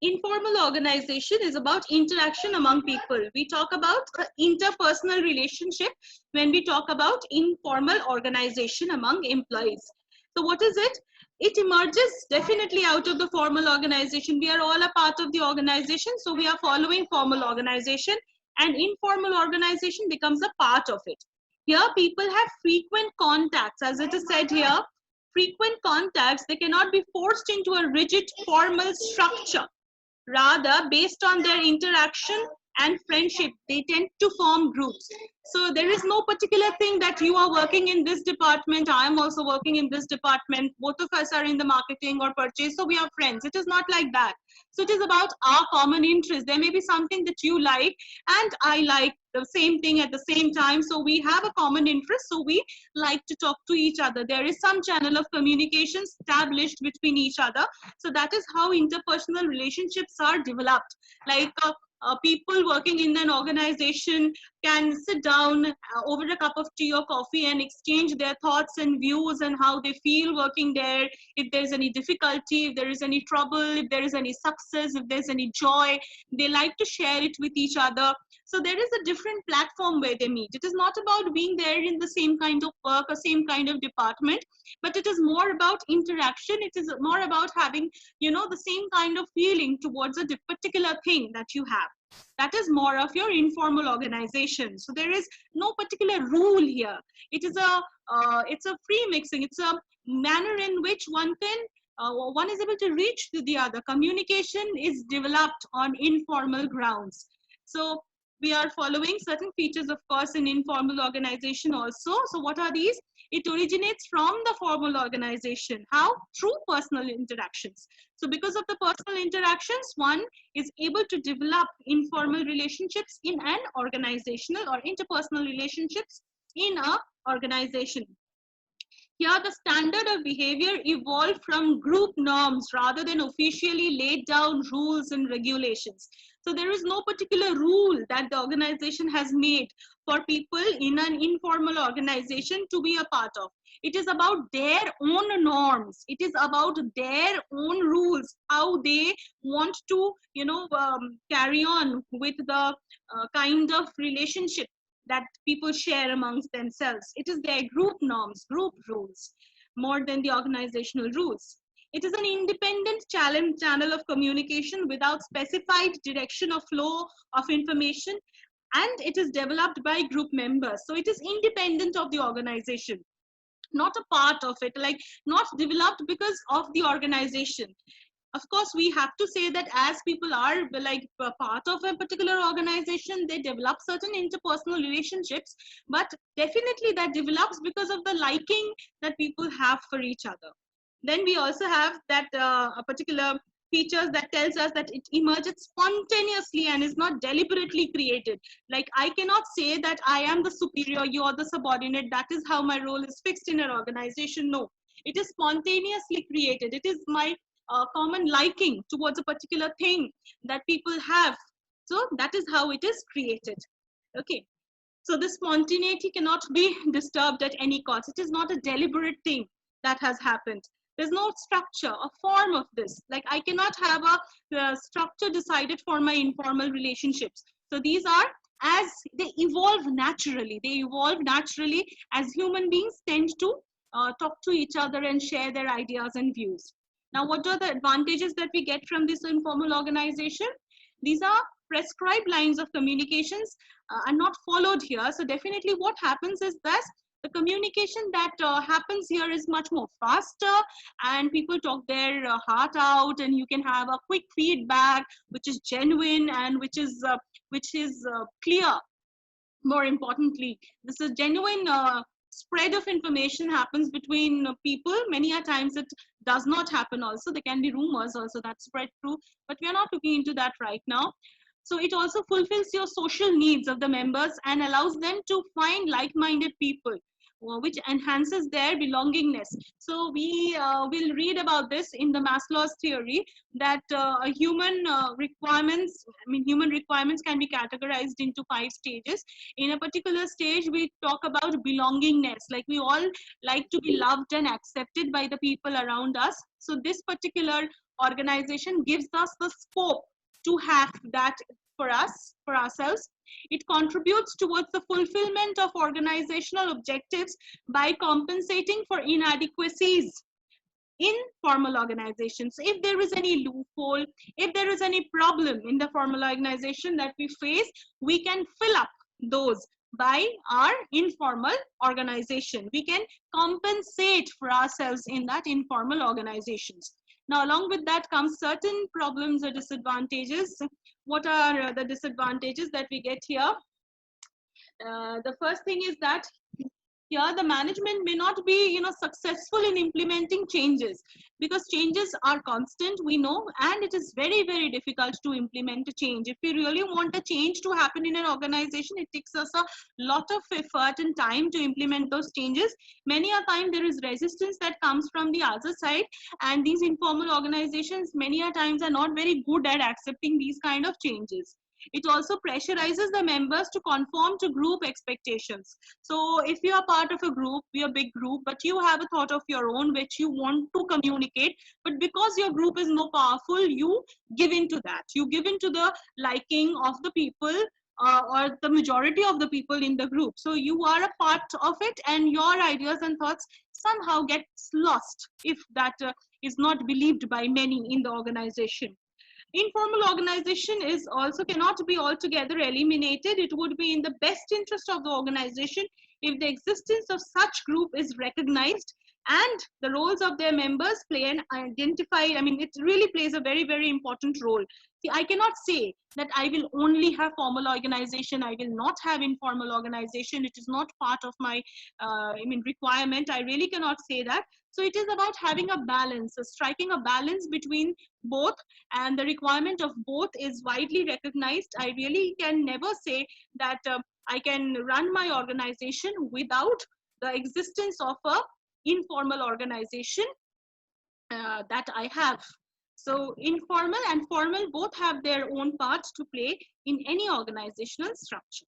Informal organization is about interaction among people. We talk about interpersonal relationship when we talk about informal organization among employees. So what is it? It emerges definitely out of the formal organization. We are all a part of the organization, so we are following formal organization, and informal organization becomes a part of it. Here people have frequent contacts, as it is said here, frequent contacts. They cannot be forced into a rigid formal structure. Rather, based on their interaction and friendship, they tend to form groups. So there is no particular thing that you are working in this department, I am also working in this department, both of us are in the marketing or purchase, so we are friends. It is not like that. So it is about our common interest. There may be something that you like and I like the same thing at the same time. So we have a common interest. So we like to talk to each other. There is some channel of communication established between each other. So that is how interpersonal relationships are developed. Like people working in an organization can sit down over a cup of tea or coffee and exchange their thoughts and views and how they feel working there. If there's any difficulty, if there is any trouble, if there is any success, if there's any joy, they like to share it with each other. So there is a different platform where they meet. It is not about being there in the same kind of work or same kind of department, but it is more about interaction. It is more about having, the same kind of feeling towards a particular thing that you have. That is more of your informal organization. So there is no particular rule here. It's a free mixing. It's a manner in which one is able to reach to the other. Communication is developed on informal grounds. So we are following certain features, of course, in informal organization also. So what are these? It originates from the formal organization. How? Through personal interactions. So because of the personal interactions, one is able to develop informal relationships in an organizational or interpersonal relationships in a organization. Here, the standard of behavior evolved from group norms rather than officially laid down rules and regulations. So there is no particular rule that the organization has made for people in an informal organization to be a part of. It is about their own norms. It is about their own rules, how they want to, carry on with the kind of relationship that people share amongst themselves. It is their group norms, group rules, more than the organizational rules. It is an independent channel of communication without specified direction or flow of information, and it is developed by group members. So it is independent of the organization, not a part of it, like not developed because of the organization. Of course, we have to say that as people are like a part of a particular organization, they develop certain interpersonal relationships, but definitely that develops because of the liking that people have for each other. Then we also have that a particular features that tells us that it emerges spontaneously and is not deliberately created. Like I cannot say that I am the superior, you are the subordinate, that is how my role is fixed in an organization. No, it is spontaneously created. It is my common liking towards a particular thing that people have. So that is how it is created. Okay. So the spontaneity cannot be disturbed at any cost. It is not a deliberate thing that has happened. There's no structure, a form of this. Like I cannot have a structure decided for my informal relationships. So these are, as they evolve naturally. They evolve naturally as human beings tend to talk to each other and share their ideas and views. Now, what are the advantages that we get from this informal organization? These are prescribed lines of communications are not followed here. So definitely what happens is that the communication that happens here is much more faster, and people talk their heart out, and you can have a quick feedback which is genuine and which is clear. More importantly, this is genuine spread of information happens between people. Many a times it does not happen also. There can be rumors also that spread through, but we are not looking into that right now. So it also fulfills your social needs of the members and allows them to find like-minded people, which enhances their belongingness. So we will read about this in the Maslow's theory, that human requirements can be categorized into 5 stages. In a particular stage, we talk about belongingness, like we all like to be loved and accepted by the people around us. So this particular organization gives us the scope to have that for us, for ourselves. It contributes towards the fulfillment of organizational objectives by compensating for inadequacies in formal organizations. If there is any loophole, if there is any problem in the formal organization that we face, we can fill up those by our informal organization. We can compensate for ourselves in that informal organizations. Now, along with that comes certain problems or disadvantages. What are the disadvantages that we get here? The first thing is that here the management may not be, successful in implementing changes, because changes are constant, we know, and it is very, very difficult to implement a change. If we really want a change to happen in an organization, it takes us a lot of effort and time to implement those changes. Many a time there is resistance that comes from the other side, and these informal organizations many a times are not very good at accepting these kind of changes. It also pressurizes the members to conform to group expectations. So if you are part of a group, we are a big group, but you have a thought of your own which you want to communicate, but because your group is more powerful, you give in to that. You give in to the liking of the people, or the majority of the people in the group. So you are a part of it, and your ideas and thoughts somehow gets lost if that is not believed by many in the organization. Informal organization is also cannot be altogether eliminated. It would be in the best interest of the organization if the existence of such group is recognized and the roles of their members play an identified, it really plays a very, very important role. See, I cannot say that I will only have formal organization, I will not have informal organization. It is not part of my, requirement. I really cannot say that. So it is about having a balance, striking a balance between both, and the requirement of both is widely recognized. I really can never say that I can run my organization without the existence of a informal organization that I have. So informal and formal both have their own part to play in any organizational structure.